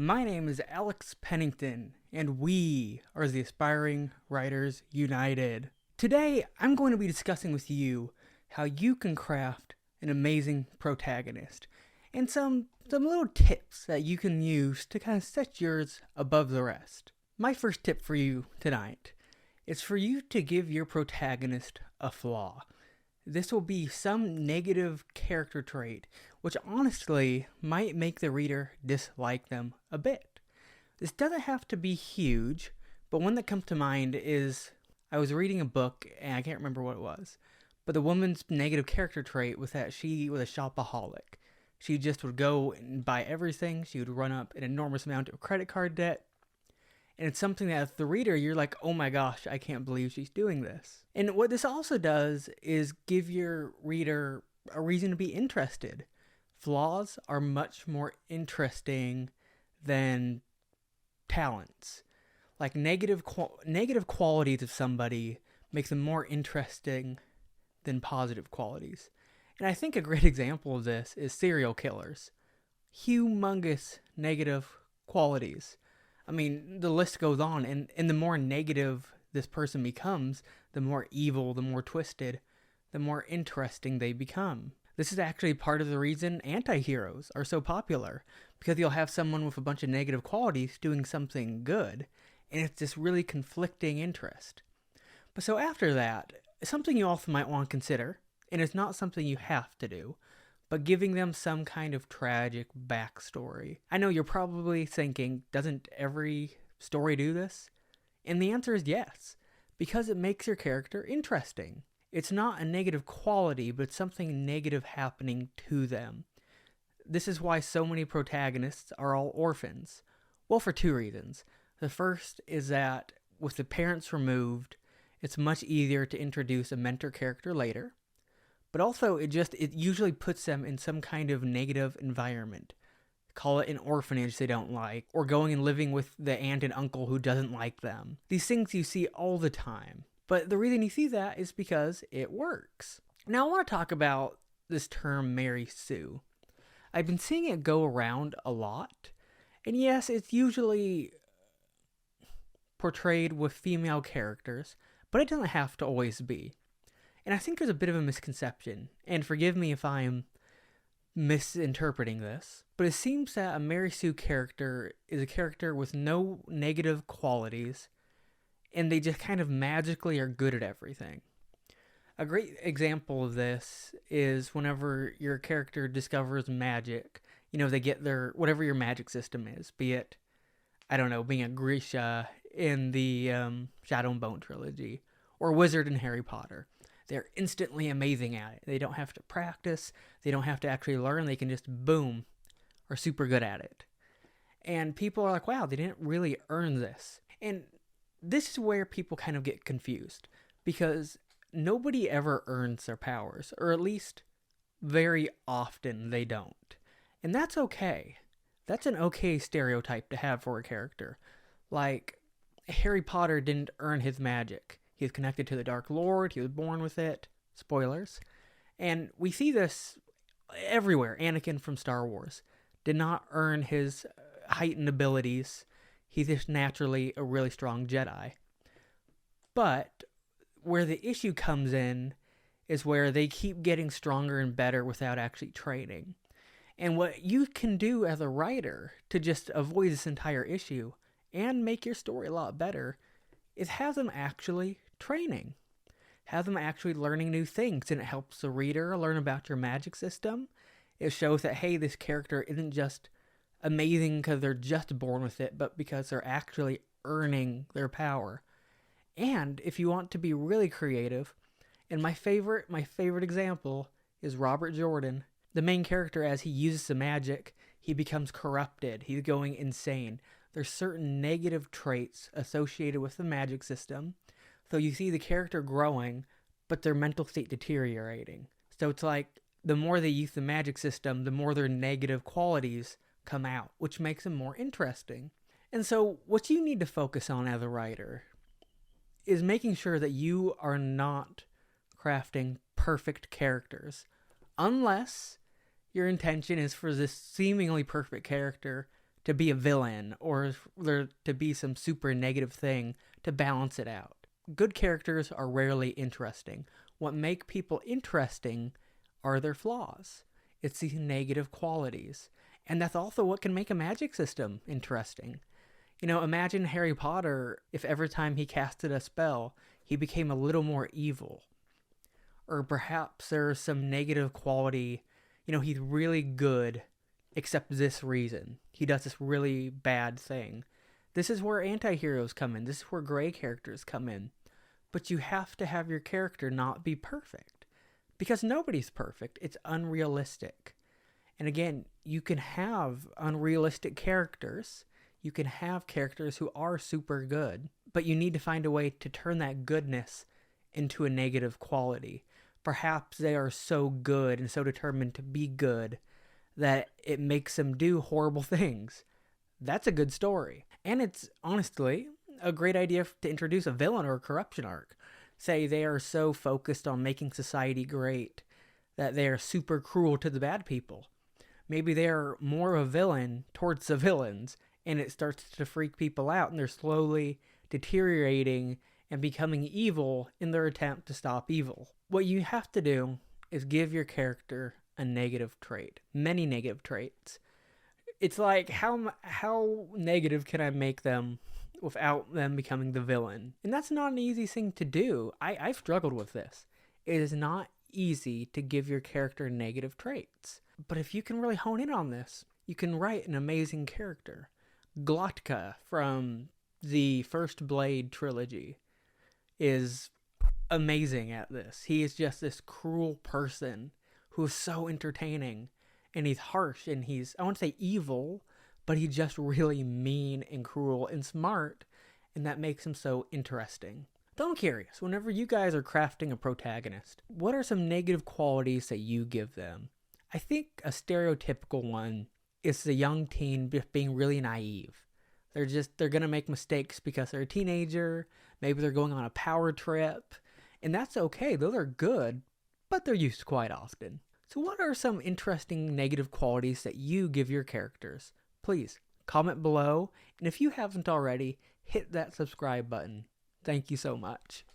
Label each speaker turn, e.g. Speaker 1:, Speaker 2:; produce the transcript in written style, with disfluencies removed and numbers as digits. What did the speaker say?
Speaker 1: My name is Alex Pennington, and we are the Aspiring Writers United. Today, I'm going to be discussing with you how you can craft an amazing protagonist, and some little tips that you can use to kind of set yours above the rest. My first tip for you tonight is for you to give your protagonist a flaw. This will be some negative character trait, which honestly might make the reader dislike them a bit. This doesn't have to be huge, but one that comes to mind is I was reading a book, and I can't remember what it was, but the woman's negative character trait was that she was a shopaholic. She just would go and buy everything. She would run up an enormous amount of credit card debt. And it's something that as the reader, you're like, oh my gosh, I can't believe she's doing this. And what this also does is give your reader a reason to be interested. Flaws are much more interesting than talents. Like negative qualities of somebody make them more interesting than positive qualities. And I think a great example of this is serial killers. Humongous negative qualities. I mean, the list goes on, and the more negative this person becomes, the more evil, the more twisted, the more interesting they become. This is actually part of the reason antiheroes are so popular, because you'll have someone with a bunch of negative qualities doing something good, and it's this really conflicting interest. But so after that, something you also might want to consider, and it's not something you have to do, but giving them some kind of tragic backstory. I know you're probably thinking, doesn't every story do this? And the answer is yes, because it makes your character interesting. It's not a negative quality, but something negative happening to them. This is why so many protagonists are all orphans. Well, for two reasons. The first is that with the parents removed, it's much easier to introduce a mentor character later. But also, it usually puts them in some kind of negative environment. Call it an orphanage they don't like, or going and living with the aunt and uncle who doesn't like them. These things you see all the time. But the reason you see that is because it works. Now, I want to talk about this term Mary Sue. I've been seeing it go around a lot. And yes, it's usually portrayed with female characters, but it doesn't have to always be. And I think there's a bit of a misconception, and forgive me if I'm misinterpreting this, but it seems that a Mary Sue character is a character with no negative qualities, and they just kind of magically are good at everything. A great example of this is whenever your character discovers magic, they get their, whatever your magic system is, be it, I don't know, being a Grisha in the Shadow and Bone trilogy, or Wizard in Harry Potter. They're instantly amazing at it. They don't have to practice. They don't have to actually learn. They can just, boom, are super good at it. And people are like, wow, they didn't really earn this. And this is where people kind of get confused, because nobody ever earns their powers, or at least very often they don't. And that's okay. That's an okay stereotype to have for a character. Like, Harry Potter didn't earn his magic. He's connected to the Dark Lord. He was born with it. Spoilers. And we see this everywhere. Anakin from Star Wars did not earn his heightened abilities. He's just naturally a really strong Jedi. But where the issue comes in is where they keep getting stronger and better without actually training. And what you can do as a writer to just avoid this entire issue and make your story a lot better is have them actually training. Have them actually learning new things, and it helps the reader learn about your magic system. It shows that, hey, this character isn't just amazing because they're just born with it, but because they're actually earning their power. And if you want to be really creative, and my favorite example is Robert Jordan. The main character, as he uses the magic, he becomes corrupted. He's going insane. There's certain negative traits associated with the magic system. So you see the character growing, but their mental state deteriorating. So it's like the more they use the magic system, the more their negative qualities come out, which makes them more interesting. And so what you need to focus on as a writer is making sure that you are not crafting perfect characters, unless your intention is for this seemingly perfect character to be a villain or there to be some super negative thing to balance it out. Good characters are rarely interesting. What make people interesting are their flaws. It's these negative qualities. And that's also what can make a magic system interesting. Imagine Harry Potter if every time he casted a spell, he became a little more evil. Or perhaps there's some negative quality. He's really good, except this reason. He does this really bad thing. This is where antiheroes come in. This is where gray characters come in. But you have to have your character not be perfect. Because nobody's perfect. It's unrealistic. And again, you can have unrealistic characters. You can have characters who are super good. But you need to find a way to turn that goodness into a negative quality. Perhaps they are so good and so determined to be good that it makes them do horrible things. That's a good story. And it's honestly a great idea to introduce a villain or a corruption arc. Say they are so focused on making society great that they are super cruel to the bad people. Maybe they're more of a villain towards the villains, and it starts to freak people out, and they're slowly deteriorating and becoming evil in their attempt to stop evil. What you have to do is give your character a negative trait. Many negative traits. It's like, how negative can I make them without them becoming the villain? And that's not an easy thing to do. I've struggled with this. It is not easy to give your character negative traits. But if you can really hone in on this, you can write an amazing character. Glotka from the First Blade trilogy is amazing at this. He is just this cruel person who is so entertaining, and he's harsh, and he's, I won't say evil, but he's just really mean and cruel and smart, and that makes him so interesting. So I'm curious, whenever you guys are crafting a protagonist, what are some negative qualities that you give them? I think a stereotypical one is the young teen being really naive. They're going to make mistakes because they're a teenager. Maybe they're going on a power trip. And that's okay. Those are good, but they're used quite often. So what are some interesting negative qualities that you give your characters? Please comment below. And if you haven't already, hit that subscribe button. Thank you so much.